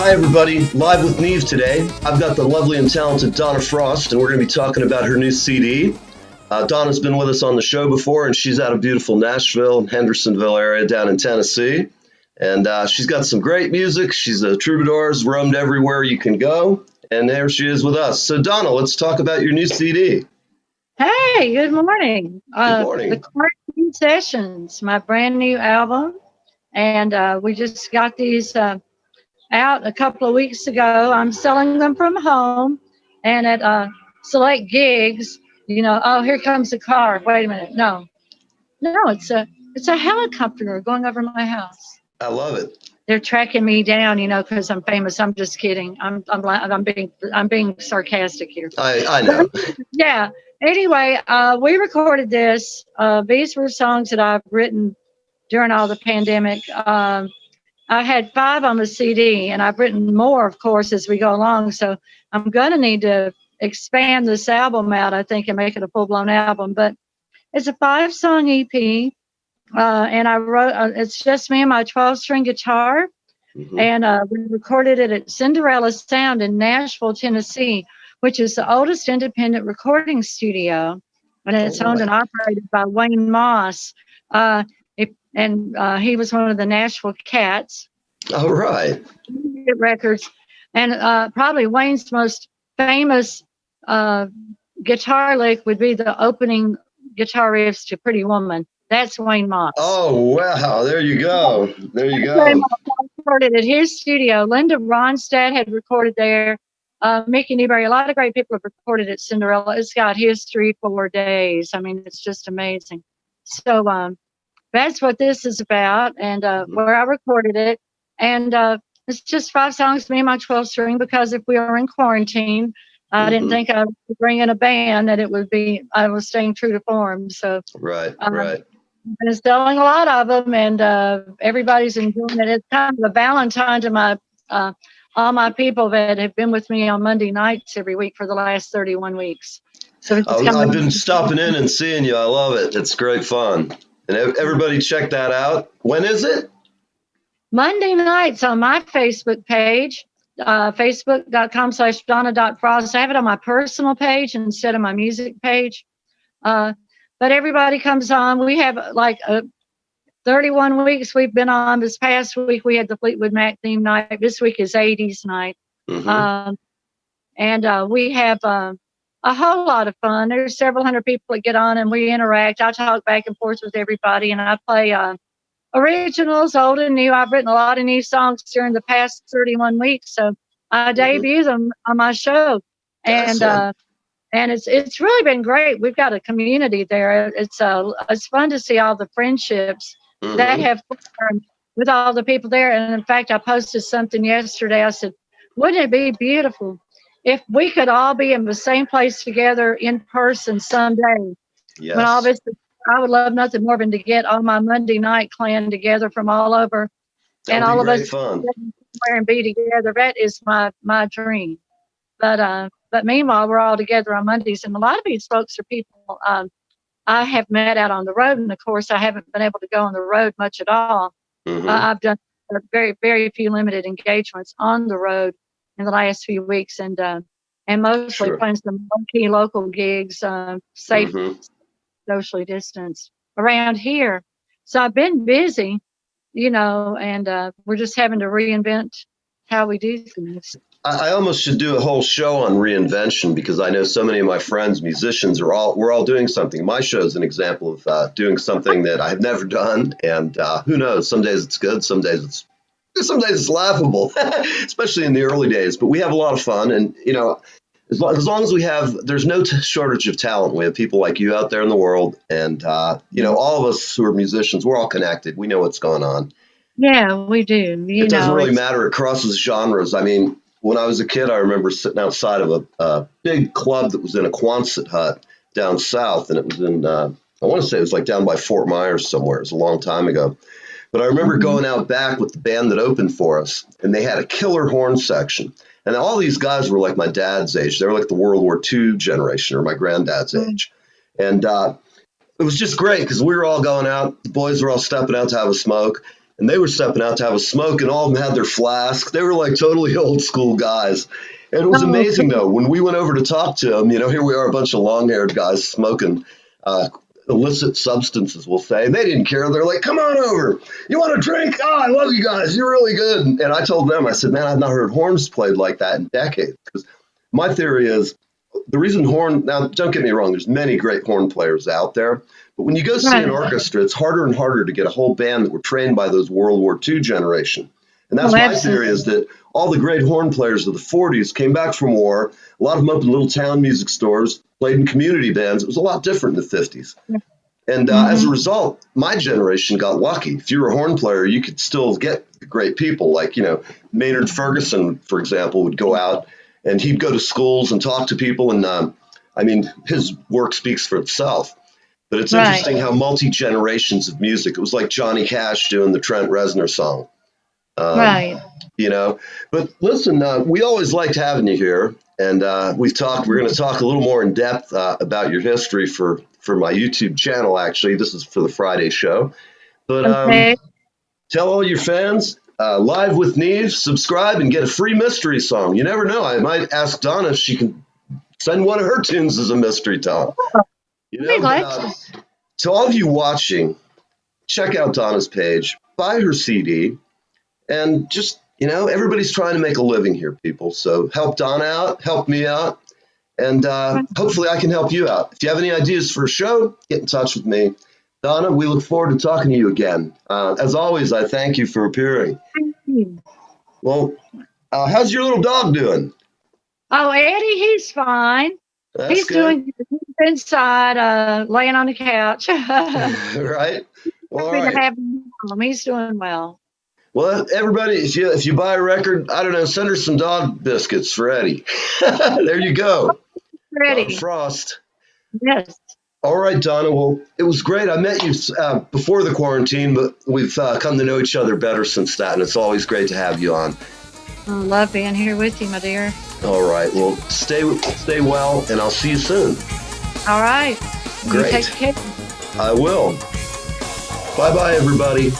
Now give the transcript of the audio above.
Hi, everybody. Live with NeVE today. I've got the lovely and talented Donna Frost, and we're going to be talking about her new CD. Donna's been with us on the show before, and she's out of beautiful Nashville, Hendersonville area down in Tennessee. And she's got some great music. She's a troubadour, has roamed everywhere you can go. And there she is with us. So, Donna, let's talk about your new CD. Hey, good morning. Good morning. The Quarantine Sessions, my brand new album. And we just got these out a couple of weeks ago. I'm selling them from home and at select gigs. Oh, here comes a car. Wait a minute. No, it's a helicopter going over my house. I love it. They're tracking me down, because I'm famous. I'm just kidding. I'm being sarcastic here. I know. Yeah. Anyway, we recorded this. These were songs that I've written during all the pandemic. I had 5 on the CD, and I've written more, of course, as we go along. So I'm going to need to expand this album out, I think, and make it a full-blown album. But it's a 5-song EP, and I wrote. It's just me and my 12-string guitar, and we recorded it at Cinderella Sound in Nashville, Tennessee, which is the oldest independent recording studio, and it's owned and operated by Wayne Moss. He was one of the Nashville Cats. All right. Records. And probably Wayne's most famous guitar lick would be the opening guitar riffs to Pretty Woman. That's Wayne Moss. Oh, wow. There you go. There you go. Recorded at his studio. Linda Ronstadt had recorded there. Mickey Newberry, a lot of great people have recorded at Cinderella. It's got history for days. I mean, it's just amazing. So that's what this is about, and where I recorded it. And it's just 5 songs, me and my 12-string, because if we were in quarantine, I didn't think I would bring in a band, that it would be, I was staying true to form. So right. I've been selling a lot of them, and everybody's enjoying it. It's kind of a Valentine to my all my people that have been with me on Monday nights every week for the last 31 weeks. So I've been stopping in and seeing you. I love it. It's great fun. And everybody check that out. When is it? Monday nights on my Facebook page, facebook.com/Donna.Frost. I have it on my personal page instead of my music page. But everybody comes on. We have 31 weeks we've been on. This past week we had the Fleetwood Mac theme night. This week is 80s night. And we have a whole lot of fun. There's several hundred people that get on and we interact. I talk back and forth with everybody, and I play originals, old and new. I've written a lot of new songs during the past 31 weeks, so I debut them on my show. And it's really been great. We've got a community there. It's fun to see all the friendships that have formed with all the people there. And in fact, I posted something yesterday. I said, wouldn't it be beautiful if we could all be in the same place together in person someday? Yes. When all this, I would love nothing more than to get all my Monday night clan together from all over, and all of us somewhere and be together. That is my dream. But meanwhile, we're all together on Mondays, and a lot of these folks are people I have met out on the road, and of course, I haven't been able to go on the road much at all. I've done very, very few limited engagements on the road in the last few weeks, and mostly playing some low-key local gigs, safe, socially distanced around here. So I've been busy, and we're just having to reinvent how we do things. I almost should do a whole show on reinvention, because I know so many of my friends, musicians, we're all doing something. My show is an example of doing something that I've never done, and who knows? Some days it's good, some days it's laughable, especially in the early days. But we have a lot of fun, and as long as we have, there's no shortage of talent. We have people like you out there in the world, and all of us who are musicians, we're all connected. We know what's going on. Yeah, we do. It doesn't really matter. It crosses genres. I mean, when I was a kid, I remember sitting outside of a big club that was in a Quonset hut down south, and it was in, I want to say it was like down by Fort Myers somewhere. It was a long time ago. But I remember going out back with the band that opened for us, and they had a killer horn section. And all these guys were like my dad's age. They were like the World War II generation, or my granddad's age. And it was just great, because we were all going out. The boys were all stepping out to have a smoke. and they were stepping out to have a smoke, and all of them had their flask. They were like totally old school guys. And it was amazing, though, when we went over to talk to them. Here we are, a bunch of long-haired guys smoking illicit substances, we'll say. And they didn't care. They're like, come on over. You want a drink? Oh, I love you guys. You're really good. And I told them, I said, man, I've not heard horns played like that in decades. Because my theory is the reason now, don't get me wrong, there's many great horn players out there. But when you go see an orchestra, it's harder and harder to get a whole band that were trained by those World War II generation. And that's my theory, is that all the great horn players of the 40s came back from war. A lot of them opened little town music stores, played in community bands. It was a lot different in the 50s. And as a result, my generation got lucky. If you were a horn player, you could still get great people. Like, Maynard Ferguson, for example, would go out and he'd go to schools and talk to people. And his work speaks for itself. But it's interesting how multi-generations of music, it was like Johnny Cash doing the Trent Reznor song. But listen, we always liked having you here, and we're going to talk a little more in depth about your history for my YouTube channel. Actually, this is for the Friday show, but tell all your fans, Live with NeVE, subscribe and get a free mystery song. You never know, I might ask Donna if she can send one of her tunes as a mystery song. To all of you watching, check out Donna's page, buy her CD. And just, everybody's trying to make a living here, people. So help Donna out, help me out, and hopefully I can help you out. If you have any ideas for a show, get in touch with me. Donna, we look forward to talking to you again. As always, I thank you for appearing. Thank you. Well, how's your little dog doing? Oh, Eddie, he's fine. He's doing inside, laying on the couch. Right? Well, all right. He's doing well. Well, everybody, if you buy a record, I don't know, send her some dog biscuits for Eddie. There you go. Donna Frost. Yes. All right, Donna. Well, it was great. I met you before the quarantine, but we've come to know each other better since that, and it's always great to have you on. I love being here with you, my dear. All right. Well, stay well, and I'll see you soon. All right. Great. You take care. I will. Bye-bye, everybody.